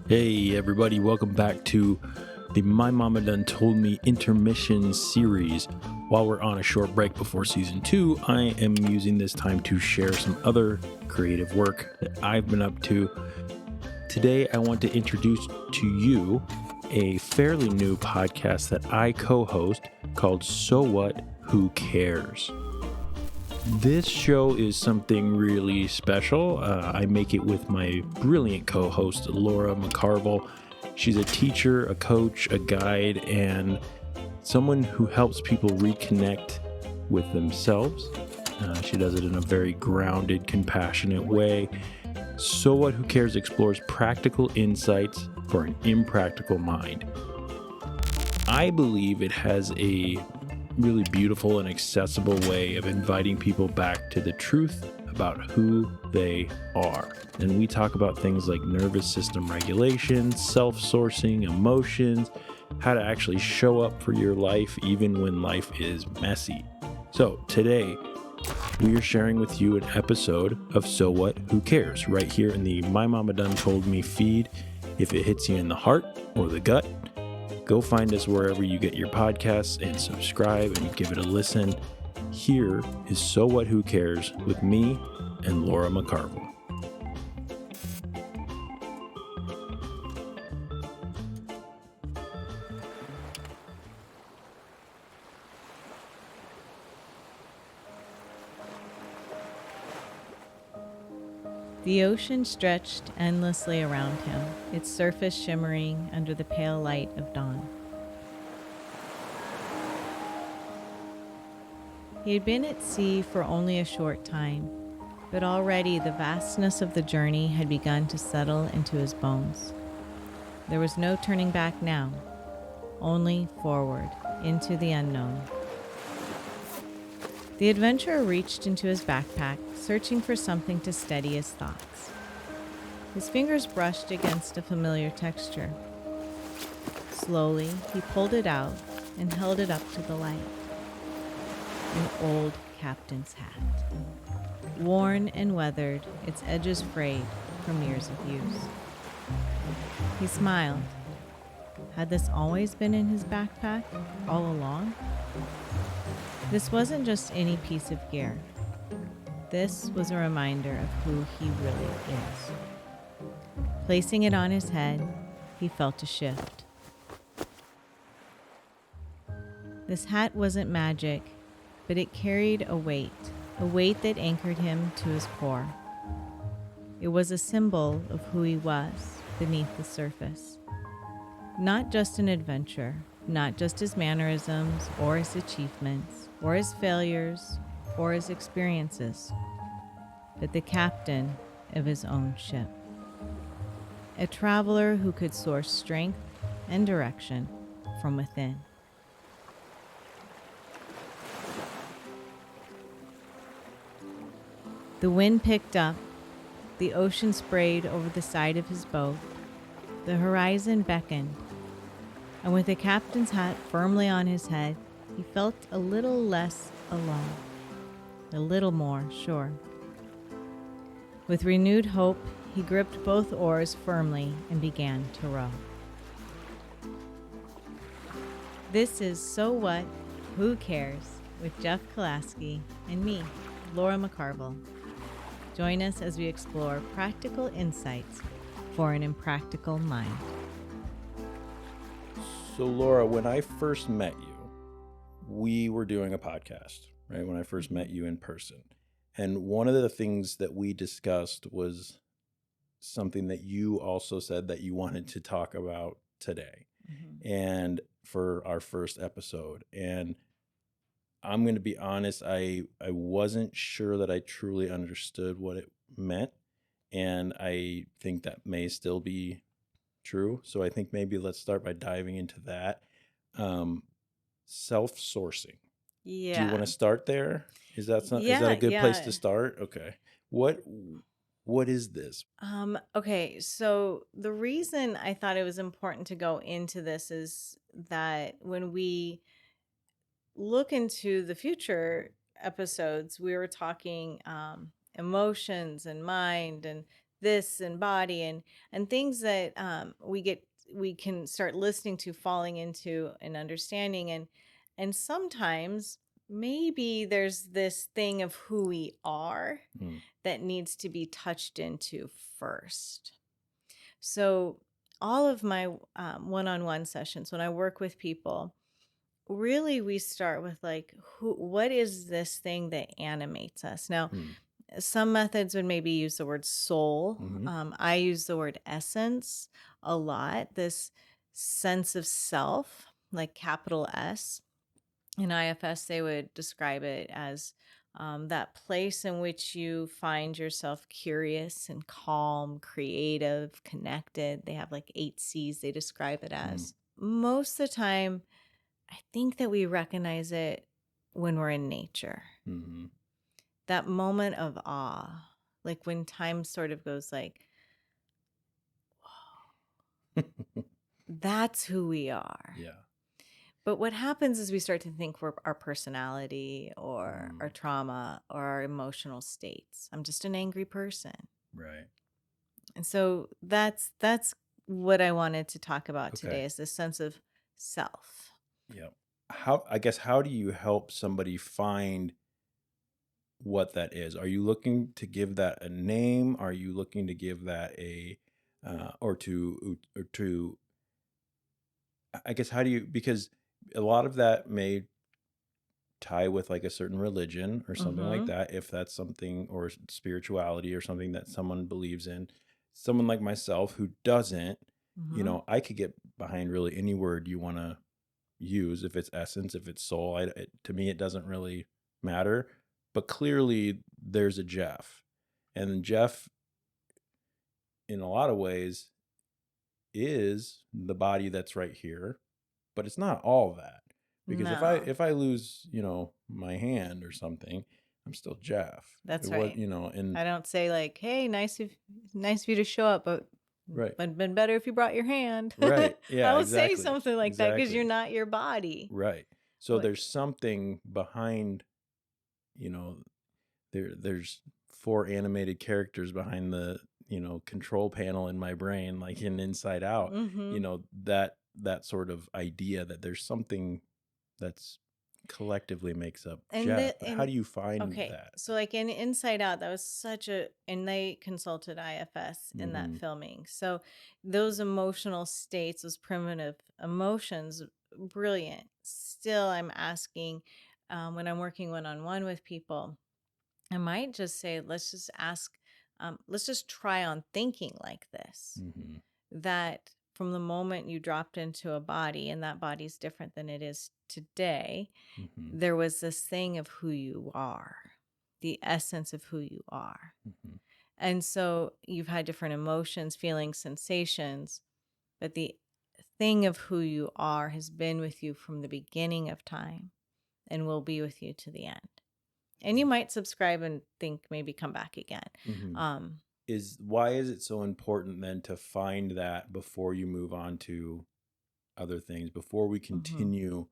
Hey everybody, welcome back to the My Mama Done Told Me intermission series. While we're on a short break before season 2, I am using this time to share some other creative work that I've been up to. Today I want to introduce to you a fairly new podcast that I co-host called So What, Who Cares? This show is something really special. I make it with my brilliant co-host, Lora McCarville. She's a teacher, a coach, a guide, and someone who helps people reconnect with themselves. She does it in a very grounded, compassionate way. So What, Who Cares explores practical insights for an impractical mind. I believe it has a really beautiful and accessible way of inviting people back to the truth about who they are. And we talk about things like nervous system regulation, self-sourcing, emotions, how to actually show up for your life even when life is messy. So today, we are sharing with you an episode of So What, Who Cares? Right here in the My Mama Done Told Me feed. If it hits you in the heart or the gut, go find us wherever you get your podcasts and subscribe and give it a listen. Here is So What, Who Cares? With me and Lora McCarville. The ocean stretched endlessly around him, its surface shimmering under the pale light of dawn. He had been at sea for only a short time, but already the vastness of the journey had begun to settle into his bones. There was no turning back now, only forward, into the unknown. The adventurer reached into his backpack, searching for something to steady his thoughts. His fingers brushed against a familiar texture. Slowly, he pulled it out and held it up to the light. An old captain's hat. Worn and weathered, its edges frayed from years of use. He smiled. Had this always been in his backpack, all along? This wasn't just any piece of gear. This was a reminder of who he really is. Placing it on his head, he felt a shift. This hat wasn't magic, but it carried a weight that anchored him to his core. It was a symbol of who he was beneath the surface. Not just an adventurer, not just his mannerisms or his achievements or his failures or his experiences, but the captain of his own ship. A traveler who could source strength and direction from within. The wind picked up, the ocean sprayed over the side of his boat, the horizon beckoned, and with the captain's hat firmly on his head, he felt a little less alone, a little more sure. With renewed hope, he gripped both oars firmly and began to row. This is So What, Who Cares? With Jeff Kolaski and me, Lora McCarville. Join us as we explore practical insights for an impractical mind. So Laura, when I first met you, we were doing a podcast, right? When I first met you in person. And one of the things that we discussed was something that you also said that you wanted to talk about today. Mm-hmm. And for our first episode. And I'm going to be honest, I wasn't sure that I truly understood what it meant. And I think that may still be true. So I think maybe let's start by diving into that. Self-sourcing. Yeah. Do you want to start there? Is that a good place to start? Okay. What is this? Okay, so the reason I thought it was important to go into this is that when we look into the future episodes, we were talking emotions and mind and this and body and things that we can start listening to, falling into, and understanding. And sometimes maybe there's this thing of who we are that needs to be touched into first. So all of my one-on-one sessions, when I work with people, really we start with like, what is this thing that animates us? Now, some methods would maybe use the word soul. I use the word essence a lot. This sense of self, like capital S. In IFS, they would describe it as that place in which you find yourself curious and calm, creative, connected. They have like 8 C's they describe it as. Most of the time, I think that we recognize it when we're in nature. That moment of awe, like when time sort of goes like, whoa, that's who we are. Yeah. But what happens is we start to think we're our personality or our trauma or our emotional states. I'm just an angry person. Right. And so that's what I wanted to talk about Okay. today, is this sense of self. Yeah. How do you help somebody find what that is? Are you looking to give that a name? Are you looking to give that a or to I guess how do you, because a lot of that may tie with like a certain religion or something like that, if that's something, or spirituality or something that someone believes in. Someone like myself who doesn't, you know, I could get behind really any word you want to use. If it's essence, if it's soul, to me, it doesn't really matter. But clearly there's a Jeff, and Jeff in a lot of ways is the body that's right here, but it's not all that. Because No. if I lose, you know, my hand or something, I'm still Jeff. That's It right. you know, and I don't say like, "Hey, nice of you to show up, but right. it'd been better if you brought your hand." Right. Yeah, I don't exactly. say something like that because Exactly. you're not your body. Right. So What- there's something behind, you know, there's 4 animated characters behind the, you know, control panel in my brain, like in Inside Out. You know, that sort of idea that there's something that's collectively makes up Jeff. But how do you find that? So like in Inside Out, that was such a, and they consulted IFS in that filming. So those emotional states, those primitive emotions, brilliant. Still, I'm asking when I'm working one-on-one with people, I might just say, let's just ask, let's just try on thinking like this. That from the moment you dropped into a body, and that body's different than it is today, there was this thing of who you are, the essence of who you are. And so you've had different emotions, feelings, sensations, but the thing of who you are has been with you from the beginning of time and will be with you to the end. And you might subscribe and think maybe come back again. Why is it so important then to find that before you move on to other things, before we continue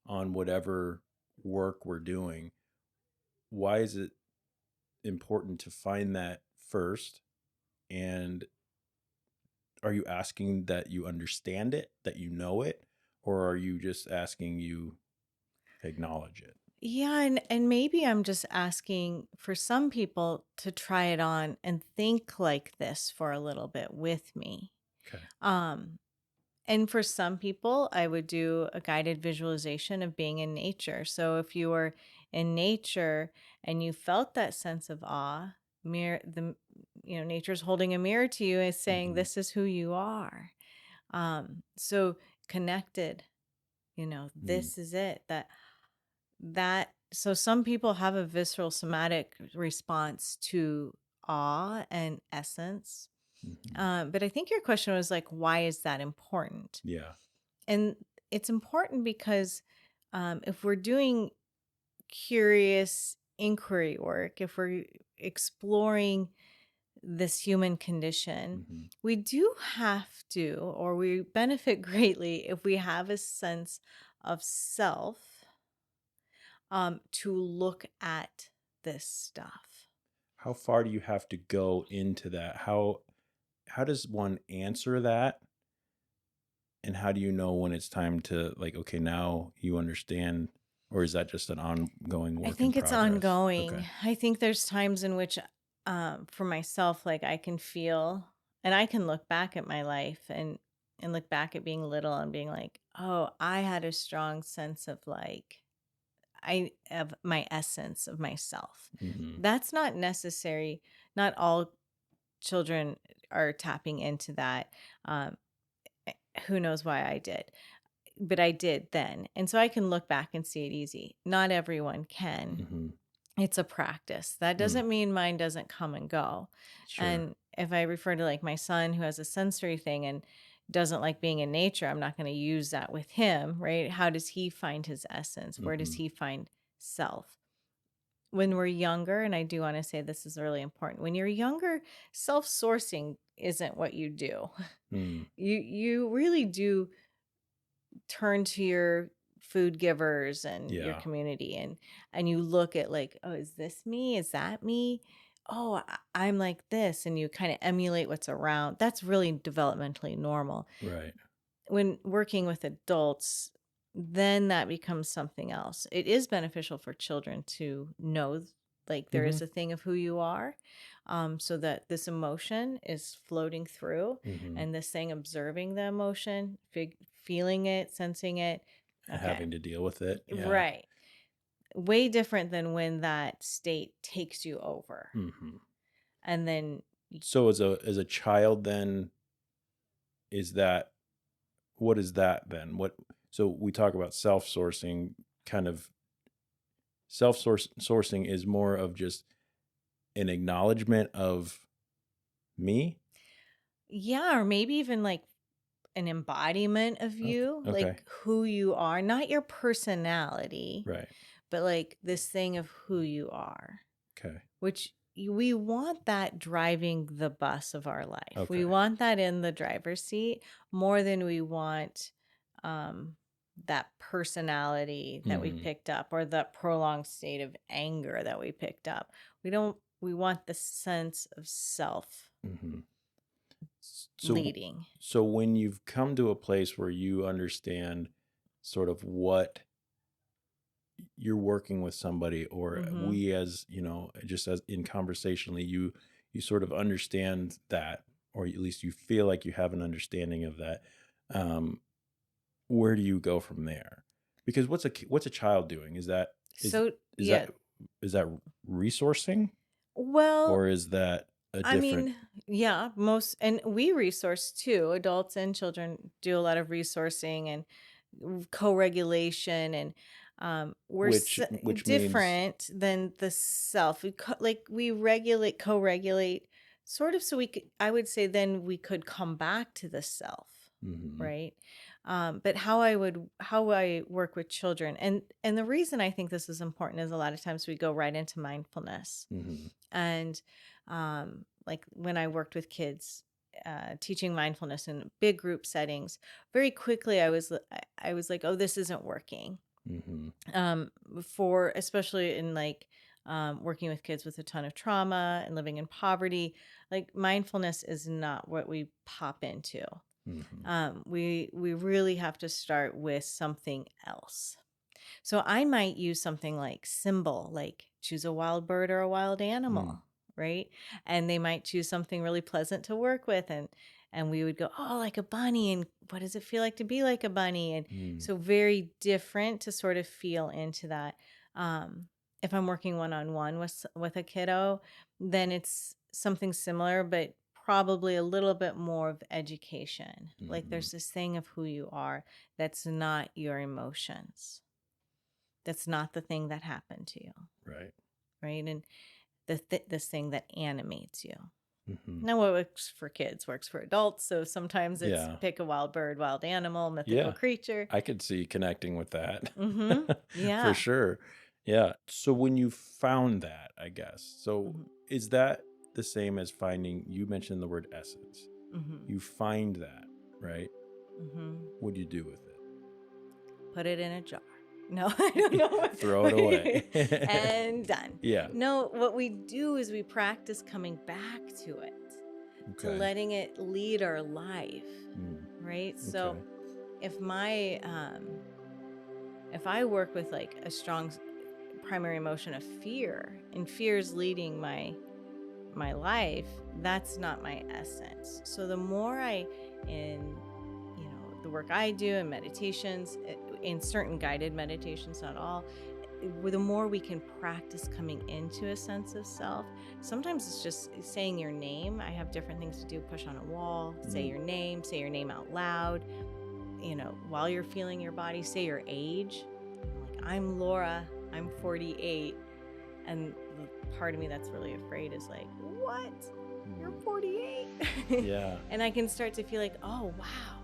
on whatever work we're doing? Why is it important to find that first? And are you asking that you understand it, that you know it, or are you just asking you acknowledge it? Yeah, and maybe I'm just asking for some people to try it on and think like this for a little bit with me. Okay. And for some people, I would do a guided visualization of being in nature. So if you were in nature and you felt that sense of awe, nature's holding a mirror to you and saying, this is who you are. So connected, this is it. So some people have a visceral somatic response to awe and essence. But I think your question was like, why is that important? Yeah. And it's important because if we're doing curious inquiry work, if we're exploring this human condition, we do have to, or we benefit greatly if we have a sense of self to look at this stuff. how far do you have to go into that? How does one answer that? And how do you know when it's time to, like, okay, now you understand, or is that just an ongoing I work in think it's progress? ongoing. Okay. I think there's times in which, for myself, like I can feel, and I can look back at my life and look back at being little and being like, oh, I had a strong sense of like, I of my essence of myself. Mm-hmm. That's not necessary. Not all children are tapping into that. Um, who knows why I did, but I did then. And so I can look back and see it easy. Not everyone can. Mm-hmm. It's a practice. That Mm. doesn't mean mine doesn't come and go. Sure. And if I refer to like my son who has a sensory thing and doesn't like being in nature, I'm not going to use that with him, right? How does he find his essence? Where does Mm-hmm. he find self? When we're younger, and I do want to say this is really important. When you're younger, self-sourcing isn't what you do. Mm. You really do turn to your food givers and your Yeah. community and you look at like, oh, is this me, is that me, oh, I'm like this, and you kind of emulate what's around. That's really developmentally normal. Right. When working with adults, then that becomes something else. It is beneficial for children to know like there Mm-hmm. is a thing of who you are, so that this emotion is floating through, Mm-hmm. and this thing observing the emotion, feeling it, sensing it. Okay. Having to deal with it. Yeah. Right. Way different than when that state takes you over. Mm-hmm. And then, So as a child, then is that, what is that then? So we talk about self-sourcing, kind of sourcing is more of just an acknowledgement of me. yeah, or maybe even like an embodiment of Okay. you, Okay. like who you are, not your personality, Right. but like this thing of who you are, Okay. which we want that driving the bus of our life. We Okay. want that in the driver's seat more than we want um, that personality that we Mm-hmm. picked up or that prolonged state of anger that we picked up. We want the sense of self Mm-hmm. So, leading. so when you've come to a place where you understand sort of what you're working with somebody, or Mm-hmm. we, as just as in conversationally, you sort of understand that, or at least you feel like you have an understanding of that. Um, where do you go from there? Because what's a child doing? Is So, is yeah. that is that resourcing, Well, or is that a I different? mean, yeah, and we resource too. Adults and children do a lot of resourcing and co-regulation, and we're Which means different than the self. We regulate, co-regulate, sort of. So I would say, then we could come back to the self, mhm, right? But how I work with children, and the reason I think this is important is a lot of times we go right into mindfulness. mhm, And like when I worked with kids, teaching mindfulness in big group settings, very quickly I was like, oh, this isn't working. mhm, For especially in like working with kids with a ton of trauma and living in poverty, like mindfulness is not what we pop into. mhm, We really have to start with something else. So I might use something like symbol, like choose a wild bird or a wild mm, animal, right? And they might choose something really pleasant to work with, and we would go, oh, like a bunny, and what does it feel like to be like a bunny? And mm, so very different to sort of feel into that. If I'm working one-on-one with a kiddo, then it's something similar, but probably a little bit more of education. Like mhm. there's this thing of who you are that's not your emotions. That's not the thing that happened to you, Right. right? And this thing that animates you. Mhm. Now, what works for kids works for adults. So sometimes it's Yeah. pick a wild bird, wild animal, mythical Yeah. creature. I could see connecting with that. Mm-hmm. For Yeah. sure. Yeah. So when you found that, I guess, so Mm-hmm. is that the same as finding, you mentioned the word essence. Mm-hmm. You find that, right? Mm-hmm. What do you do with it? Put it in a jar. No, I don't know. Throw it away. And done. Yeah. No, what we do is we practice coming back to it, to Okay. letting it lead our life, right? So Okay. if I work with like a strong primary emotion of fear, and fear is leading my life, that's not my essence. So the more in the work I do in meditations, in certain guided meditations, not all, the more we can practice coming into a sense of self. Sometimes it's just saying your name. I have different things to do: push on a wall, say your name out loud, while you're feeling your body, say your age. Like, I'm Lora, I'm 48. And the part of me that's really afraid is like, what? You're 48? Yeah. And I can start to feel like, oh, wow.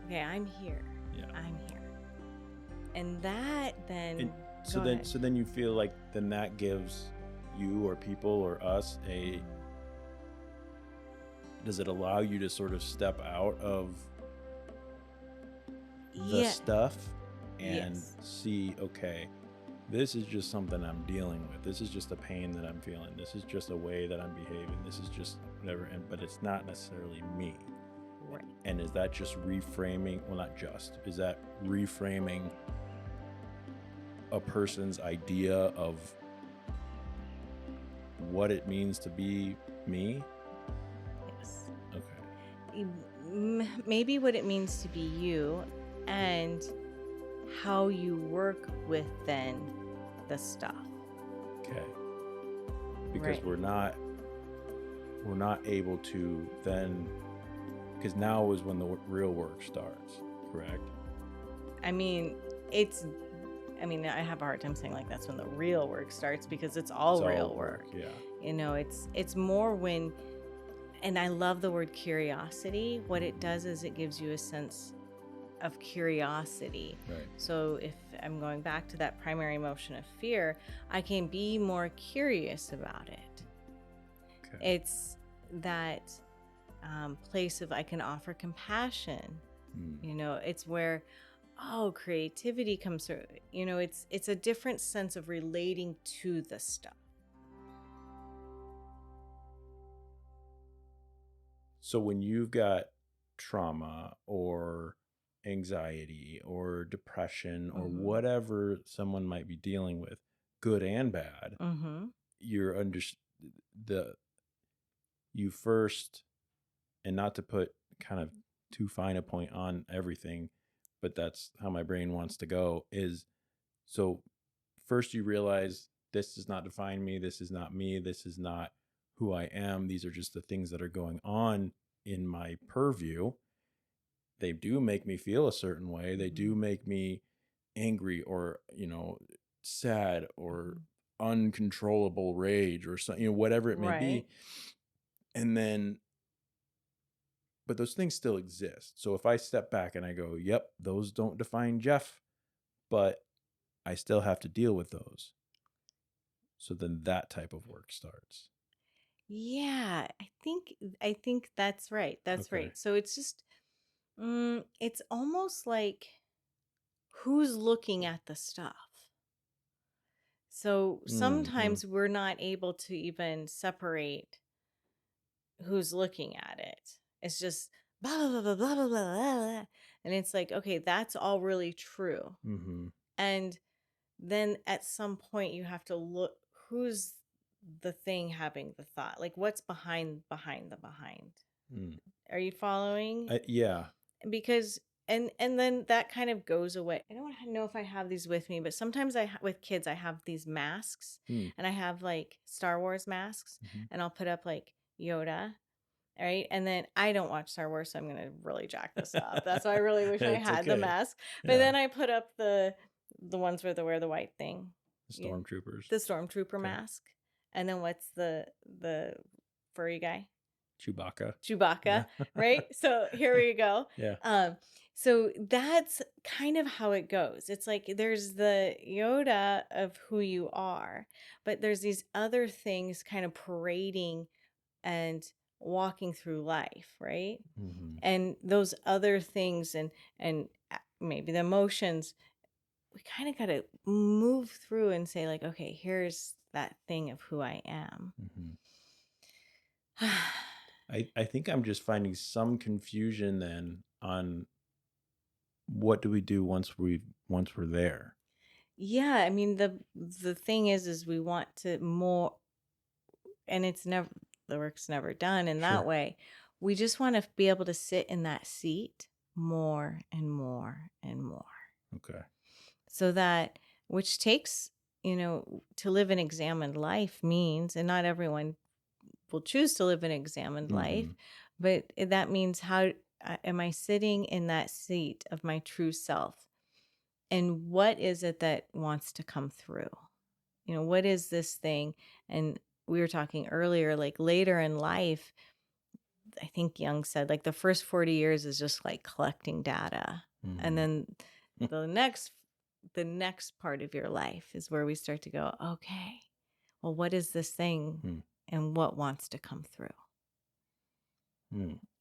Okay, I'm here. Yeah. I'm here. And that then... So then you feel like then that gives you or people or us does it allow you to sort of step out of the stuff and see, okay, this is just something I'm dealing with. This is just a pain that I'm feeling. This is just a way that I'm behaving. This is just whatever. But it's not necessarily me. Right. And is that just reframing? Well, not just. Is that reframing a person's idea of what it means to be me? Yes. Okay. Maybe what it means to be you, and how you work with then the stuff. Okay. Because we're not able to then, because now is when the real work starts, correct? I have a hard time saying like that's when the real work starts, because it's all real work. Yeah. It's more when, and I love the word curiosity. What it does is it gives you a sense of curiosity. Right. So if I'm going back to that primary emotion of fear, I can be more curious about it. Okay. It's that place of I can offer compassion. It's where creativity comes through. It's a different sense of relating to the stuff. So when you've got trauma or anxiety or depression or whatever someone might be dealing with, good and bad, you first, and not to put kind of too fine a point on everything, but that's how my brain wants to go, is so first you realize this does not define me, this is not me, this is not who I am, these are just the things that are going on in my purview. They do make me feel a certain way. They do make me angry or, sad or uncontrollable rage or something, whatever it may be. And then, but those things still exist. So if I step back and I go, yep, those don't define Jeff, but I still have to deal with those. So then that type of work starts. Yeah, I think that's right. That's okay. Right. So it's just, it's almost like who's looking at the stuff. So sometimes we're not able to even separate who's looking at it. It's just blah, blah, blah, blah, blah, blah, blah. And it's like, okay, that's all really true. And then at some point you have to look, who's the thing having the thought? Like what's behind the behind? Are you following? Yeah. Because and then that kind of goes away. I don't know if I have these with me, but sometimes with kids I have these masks, and I have like Star Wars masks, and I'll put up like Yoda, right? And then I don't watch Star Wars, so I'm gonna really jack this up. That's why I really wish I had the mask. But then I put up the ones where they wear the white thing, the stormtroopers, the stormtrooper mask. And then what's the furry guy? Chewbacca, yeah. Right? So here we go. Yeah. So that's kind of how it goes. It's like there's the Yoda of who you are, but there's these other things kind of parading and walking through life, right? And those other things and maybe the emotions we kind of got to move through and say like, okay, here's that thing of who I am. I think I'm just finding some confusion then on what do we do once we're there. Yeah, I mean the thing is we want to more, and it's never, the work's never done in that Sure. way. We just want to be able to sit in that seat more and more and more. Okay. So that, which takes, to live an examined life means, and not everyone will choose to live an examined life, but that means how am I sitting in that seat of my true self? And what is it that wants to come through? What is this thing? And we were talking earlier, like later in life, I think Jung said like the first 40 years is just like collecting data. And then the next part of your life is where we start to go, okay, well, what is this thing and what wants to come through?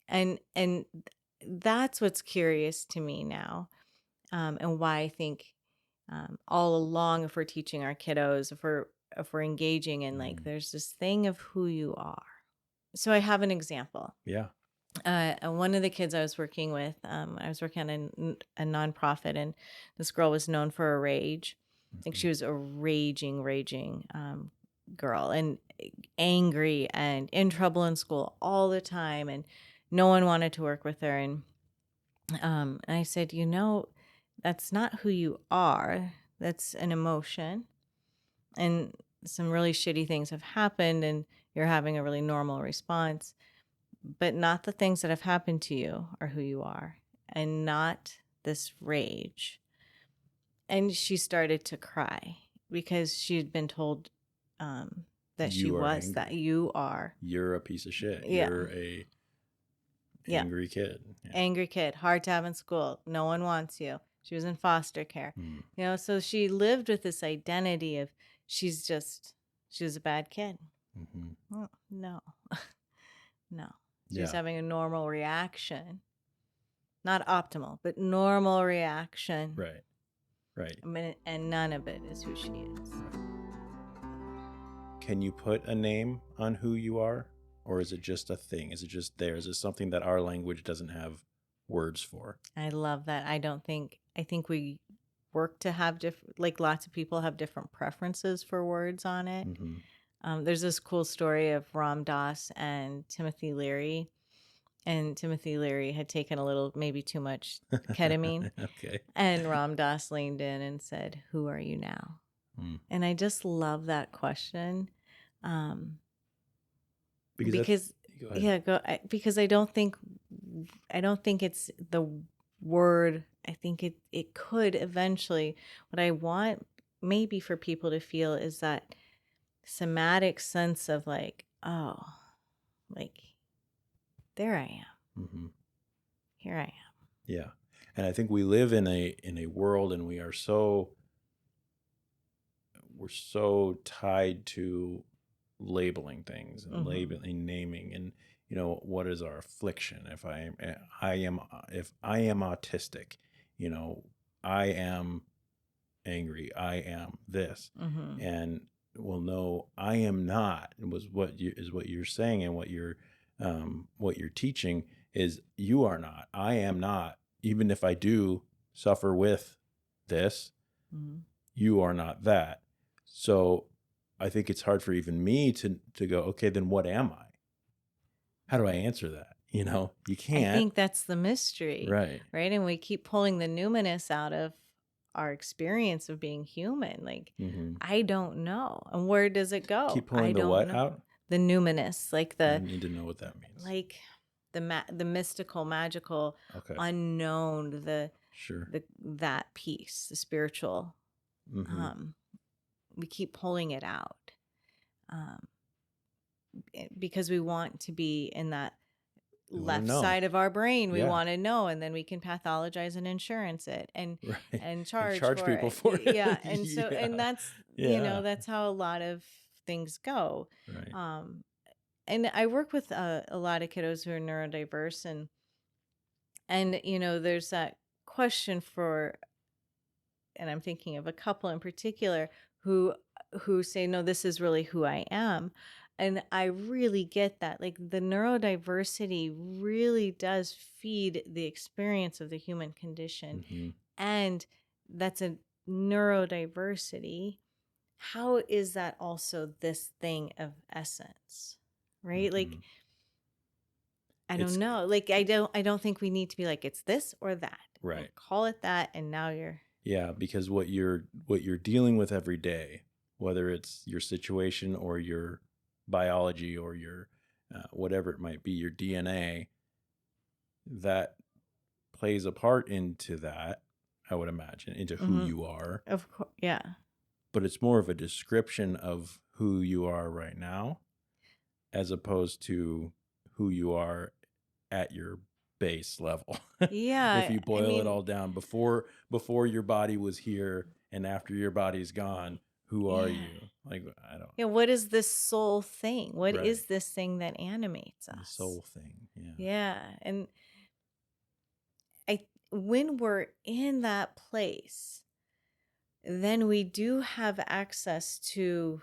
And that's what's curious to me now, and why I think all along, if we're teaching our kiddos, if we're engaging in like, there's this thing of who you are. So I have an example. Yeah. One of the kids I was working with, I was working on a nonprofit, and this girl was known for her rage. I think she was a raging girl, and angry and in trouble in school all the time, and no one wanted to work with her. And I said, that's not who you are. That's an emotion, and some really shitty things have happened, and you're having a really normal response. But not the things that have happened to you are who you are, and not this rage. And she started to cry because she had been told that she was angry. That you are. You're a piece of shit. Yeah. You're a angry kid. Yeah. Angry kid, hard to have in school. No one wants you. She was in foster care. So she lived with this identity of she was a bad kid. Oh, no. No. She's having a normal reaction. Not optimal, but normal reaction. Right. And none of it is who she is. Can you put a name on who you are? Or is it just a thing? Is it just there? Is it something that our language doesn't have words for? I love that. I think we work to have different, like lots of people have different preferences for words on it. There's this cool story of Ram Dass and Timothy Leary. And Timothy Leary had taken a little, maybe too much ketamine. Okay. And Ram Dass leaned in and said, "Who are you now?" And I just love that question. Because I don't think it's the word. I think it could eventually, what I want maybe for people to feel is that somatic sense of like, oh, like there I am. Here I am. Yeah. And I think we live in a world, and we're so tied to labeling things and labeling, naming, and what is our affliction? If I am autistic, I am angry, I am this, and well, no, I am not. It was what you're saying, and what you're teaching is you are not. I am not. Even if I do suffer with this, you are not that. So I think it's hard for even me to go, okay, then what am I? How do I answer that? You can't. I think that's the mystery. Right. And we keep pulling the numinous out of our experience of being human. Like, I don't know. And where does it go? Keep pulling the what out? The numinous, like I need to know what that means. Like the mystical, magical, unknown, that piece, the spiritual. We keep pulling it out because we want to be in that left side of our brain. We want to know, and then we can pathologize and insurance it and charge people for it. Yeah, and so and that's that's how a lot of things go. Right. And I work with a lot of kiddos who are neurodiverse, and there's that question for and I'm thinking of a couple in particular who say, no, this is really who I am. And I really get that. Like, the neurodiversity really does feed the experience of the human condition. Mm-hmm. And that's a neurodiversity. How is that also this thing of essence? Right? Mm-hmm. Like, I don't know. Like, I don't think we need to be like, it's this or that. Right. Like, call it that, and now you're. Yeah, because what you're dealing with every day, whether it's your situation or your biology or your whatever it might be, your DNA, that plays a part into that, I would imagine, into who you are. Of course, yeah. But it's more of a description of who you are right now, as opposed to who you are at your base level. Yeah. If you boil it all down, before your body was here and after your body's gone, who are you? Like, I don't. Yeah. What is this soul thing? What Right. is this thing that animates us? The soul thing. Yeah. Yeah. And when we're in that place, then we do have access to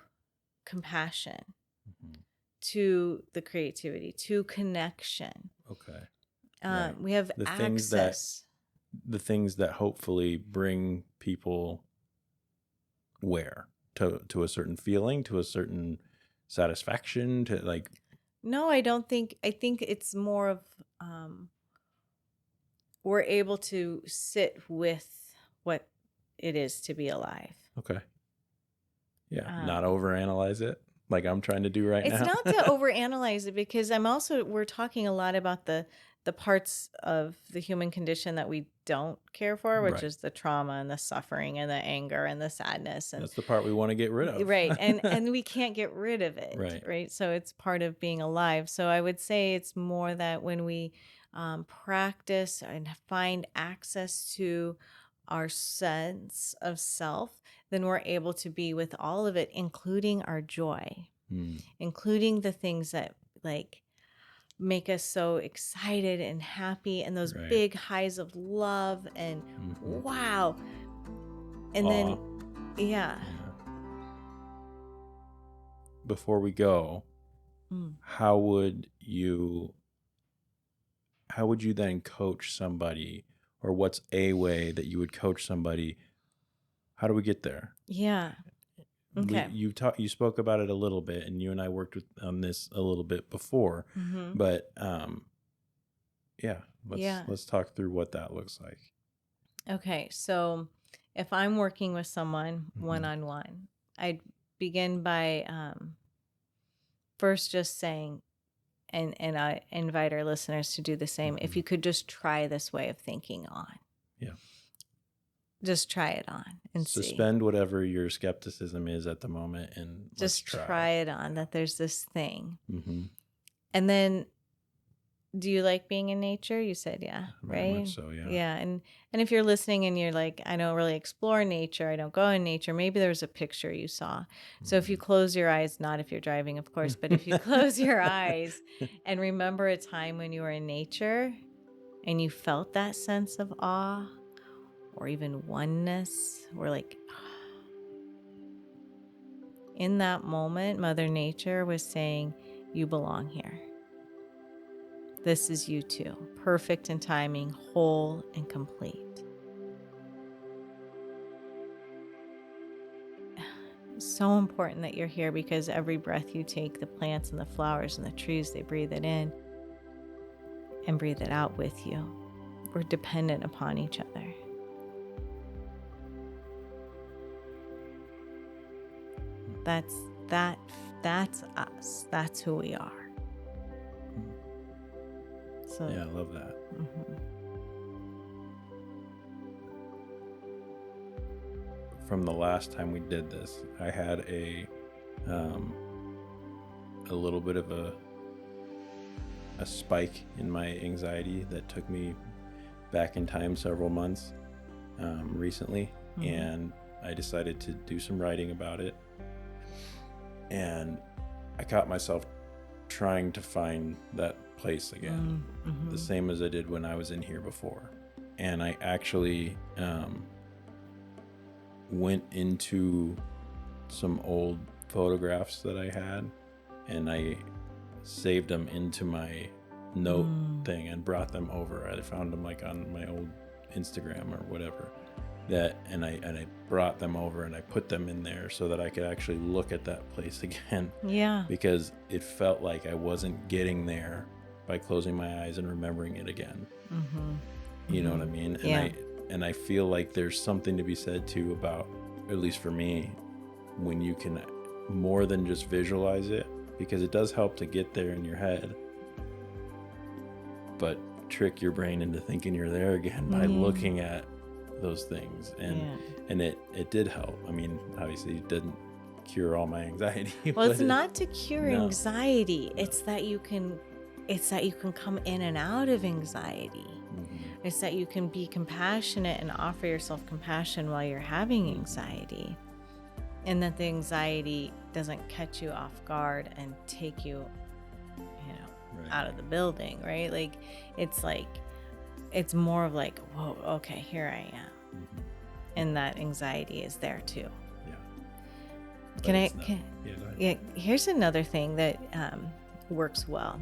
compassion, Mm-hmm. to the creativity, to connection. Okay. Right. We have access. The things that hopefully bring people where? To a certain feeling, to a certain satisfaction, to like. No, I don't think. I think it's more of we're able to sit with what it is to be alive. Okay. Yeah, not overanalyze it like I'm trying to do right now. It's not to overanalyze it, because we're talking a lot about the parts of the human condition that we don't care for, which is the trauma and the suffering and the anger and the sadness. And that's the part we want to get rid of. Right. And we can't get rid of it. Right. So it's part of being alive. So I would say it's more that when we practice and find access to our sense of self, then we're able to be with all of it, including our joy, including the things that like make us so excited and happy, and those big highs of love and wow. And then, yeah. Before we go, how would you then coach somebody, or what's a way that you would coach somebody? How do we get there? Yeah. Okay. You spoke about it a little bit, and you and I worked on this a little bit before, but let's talk through what that looks like. Okay. So if I'm working with someone one-on-one, I'd begin by first just saying, and I invite our listeners to do the same. If you could just try this way of thinking on. Yeah. Just try it on and suspend whatever your skepticism is at the moment, and just try it on, that there's this thing. And then, do you like being in nature? You said, yeah, Very right? much so, yeah. Yeah. And if you're listening and you're like, I don't really explore nature, I don't go in nature, maybe there's a picture you saw. So if you close your eyes, not if you're driving, of course, but if you close your eyes and remember a time when you were in nature and you felt that sense of awe or even oneness, or like, in that moment, Mother Nature was saying, you belong here. This is you too, perfect in timing, whole and complete. So important that you're here, because every breath you take, the plants and the flowers and the trees, they breathe it in and breathe it out with you. We're dependent upon each other. That's us. That's who we are. So yeah, I love that. From the last time we did this, I had a little bit of a spike in my anxiety that took me back in time several months recently, and I decided to do some writing about it. And I caught myself trying to find that place again, the same as I did when I was in here before. And I actually went into some old photographs that I had, and I saved them into my note thing and brought them over. I found them like on my old Instagram or whatever. And I brought them over and I put them in there so that I could actually look at that place again. Yeah. Because it felt like I wasn't getting there by closing my eyes and remembering it again. You know what I mean? And I feel like there's something to be said too about, at least for me, when you can more than just visualize it, because it does help to get there in your head, but trick your brain into thinking you're there again by looking at those things. And it did help. I mean, obviously it didn't cure all my anxiety. Well, it's not to cure anxiety. It's that you can come in and out of anxiety. It's that you can be compassionate and offer yourself compassion while you're having anxiety. And that the anxiety doesn't catch you off guard and take you, out of the building, right? Like, it's more of like, whoa, okay, here I am. And that anxiety is there too. Yeah. Here's another thing that works well.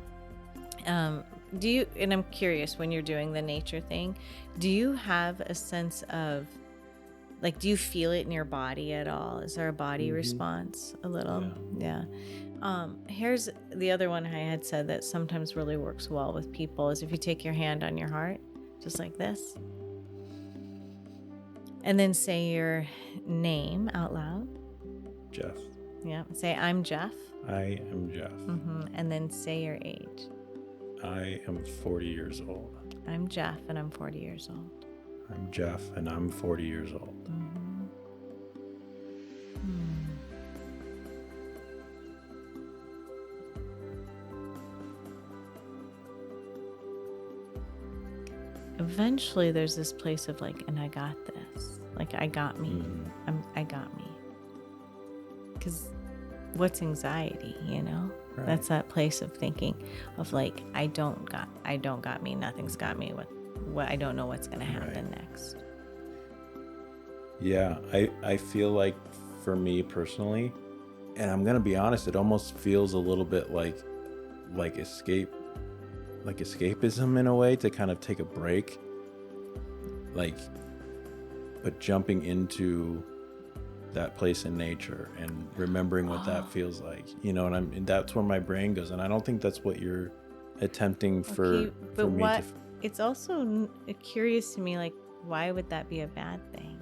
Do you, and I'm curious, when you're doing the nature thing, do you have a sense of, like, do you feel it in your body at all? Is there a body response a little? Yeah. Here's the other one I had said that sometimes really works well with people is if you take your hand on your heart, just like this, and then say your name out loud. Jeff. Yeah. Say, I'm Jeff. I am Jeff. And then say your age. I am 40 years old. I'm Jeff and I'm 40 years old. I'm Jeff and I'm 40 years old. Eventually there's this place of like, and I got this. Like, I got me. I got me. Because what's anxiety, Right. That's that place of thinking of like, I don't got me. Nothing's got me. What I don't know what's going to happen next. Yeah, I feel like for me personally, and I'm going to be honest, it almost feels a little bit like escapism in a way, to kind of take a break, but jumping into that place in nature and remembering what that feels like, and that's where my brain goes. And I don't think that's what you're attempting for me. It's also curious to me, like, why would that be a bad thing?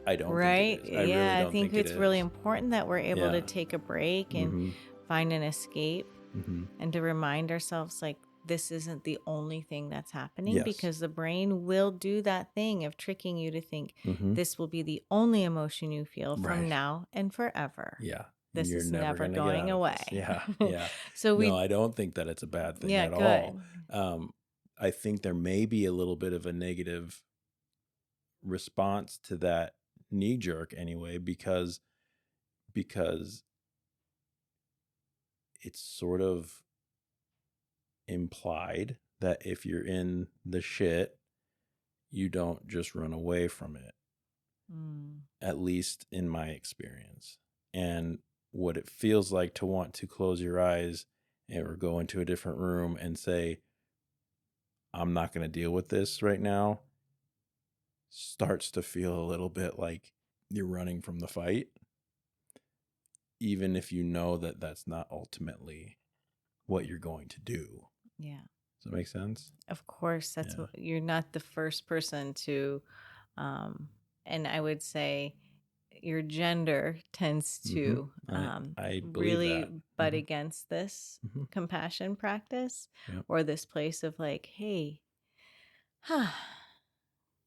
I don't. Right? Think it is. I think it's really important that we're able to take a break and find an escape, and to remind ourselves, like, this isn't the only thing that's happening, because the brain will do that thing of tricking you to think this will be the only emotion you feel from now and forever. Yeah. This is never going away. Yeah. So no, I don't think that it's a bad thing at all. I think there may be a little bit of a negative response to that knee jerk anyway, because it's sort of implied that if you're in the shit, you don't just run away from it. At least in my experience. And what it feels like to want to close your eyes or go into a different room and say, I'm not going to deal with this right now, starts to feel a little bit like you're running from the fight, even if you know that that's not ultimately what you're going to do. Yeah. Does that make sense? Of course. That's you're not the first person to, and I would say your gender tends to I really that. butt against this compassion practice, or this place of like, hey,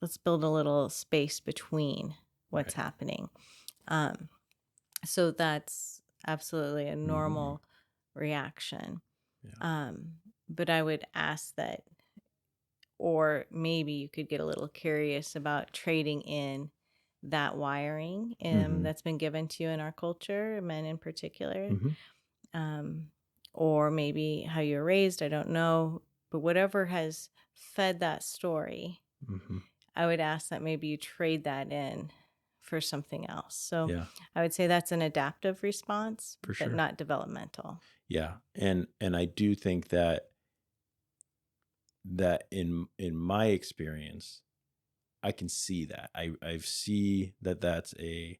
let's build a little space between what's happening. So that's absolutely a normal reaction. But I would ask that, or maybe you could get a little curious about trading in that wiring that's been given to you in our culture, men in particular, or maybe how you were raised, I don't know, but whatever has fed that story, I would ask that maybe you trade that in for something else. So Yeah, I would say that's an adaptive response, for but sure. not developmental. Yeah. And I do think that in my experience, I can see that. I see that that's a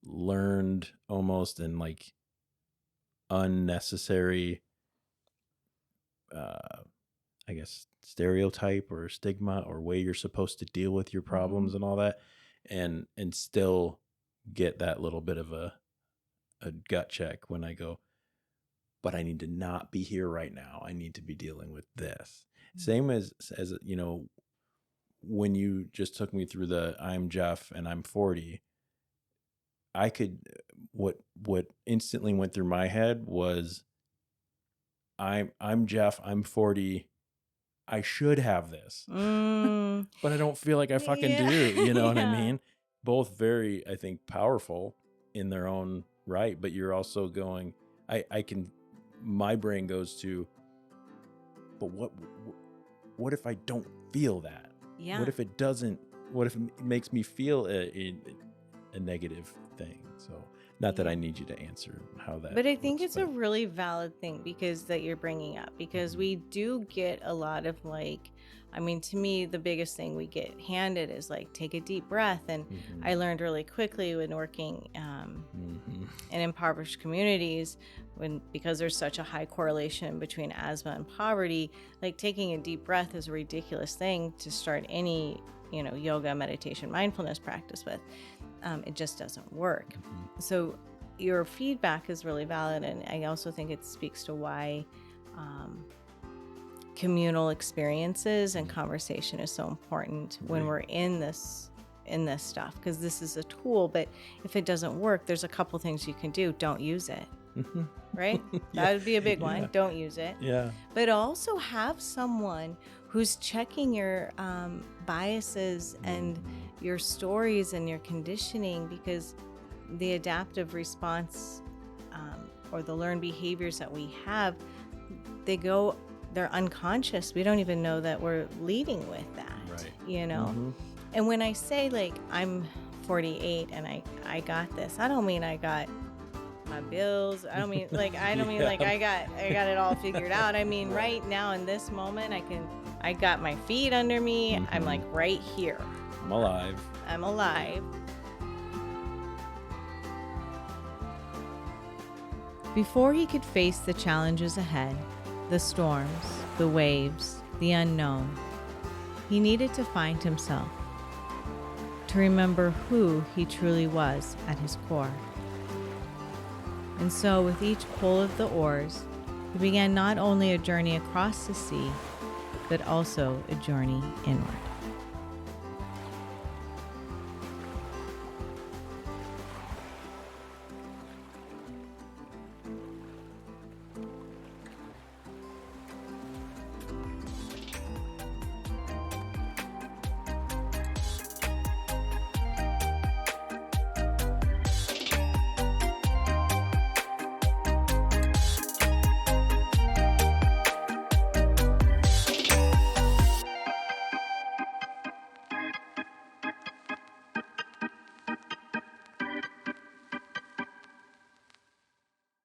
learned almost and like unnecessary I guess stereotype or stigma or way you're supposed to deal with your problems and all that, and still get that little bit of a gut check when I go, but I need to not be here right now. I need to be dealing with this. Same as when you just took me through the I'm Jeff and I'm 40, I could what instantly went through my head was I'm Jeff, I'm 40. I should have this, but I don't feel like I fucking do. You know what I mean? Both very, I think, powerful in their own right. But you're also going, my brain goes to, but what if I don't feel that? Yeah. What if it makes me feel a negative thing? So not that I need you to answer how that. But I think it's a really valid thing that you're bringing up, because we do get a lot of to me, the biggest thing we get handed is take a deep breath. And I learned really quickly when working in impoverished communities, because there's such a high correlation between asthma and poverty, taking a deep breath is a ridiculous thing to start any, yoga, meditation, mindfulness practice with. It just doesn't work. So your feedback is really valid. And I also think it speaks to why communal experiences and conversation is so important when we're in this stuff, because this is a tool. But if it doesn't work, there's a couple things you can do. Don't use it. Right? That would be a big one. Don't use it. Yeah. But also have someone who's checking your biases and your stories and your conditioning, because the adaptive response or the learned behaviors that we have, they're unconscious. We don't even know that we're leading with that, right. And when I say I'm 48 and I got this, I don't mean I got my bills. I don't mean I got it all figured out. I mean, right now in this moment, I got my feet under me. I'm right here. I'm alive. Before he could face the challenges ahead, the storms, the waves, the unknown, he needed to find himself, to remember who he truly was at his core. And so with each pull of the oars, he began not only a journey across the sea, but also a journey inward.